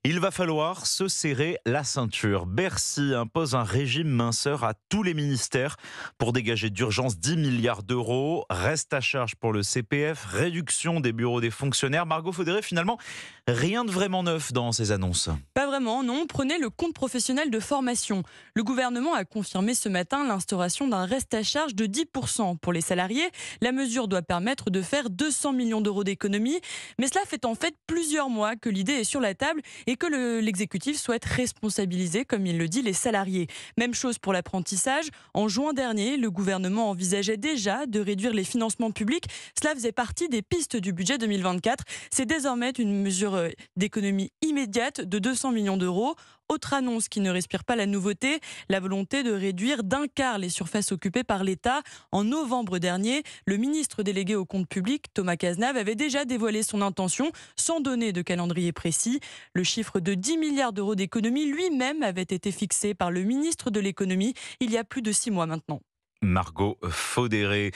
Il va falloir se serrer la ceinture. Bercy impose un régime minceur à tous les ministères pour dégager d'urgence 10 milliards d'euros. Reste à charge pour le CPF, réduction des bureaux des fonctionnaires. Margot Faudéré, finalement, rien de vraiment neuf dans ces annonces. Pas vraiment, non. Prenez le compte professionnel de formation. Le gouvernement a confirmé ce matin l'instauration d'un reste à charge de 10% pour les salariés. La mesure doit permettre de faire 200 millions d'euros d'économies. Mais cela fait en fait plusieurs mois que l'idée est sur la table et que l'exécutif souhaite responsabiliser, comme il le dit, les salariés. Même chose pour l'apprentissage. En juin dernier, le gouvernement envisageait déjà de réduire les financements publics. Cela faisait partie des pistes du budget 2024. C'est désormais une mesure d'économie immédiate de 200 millions d'euros. Autre annonce qui ne respire pas la nouveauté, la volonté de réduire d'un quart les surfaces occupées par l'État. En novembre dernier, le ministre délégué au compte public, Thomas Cazenave, avait déjà dévoilé son intention sans donner de calendrier précis. Le chiffre de 10 milliards d'euros d'économie lui-même avait été fixé par le ministre de l'économie il y a plus de 6 mois maintenant. Margot Faudéré.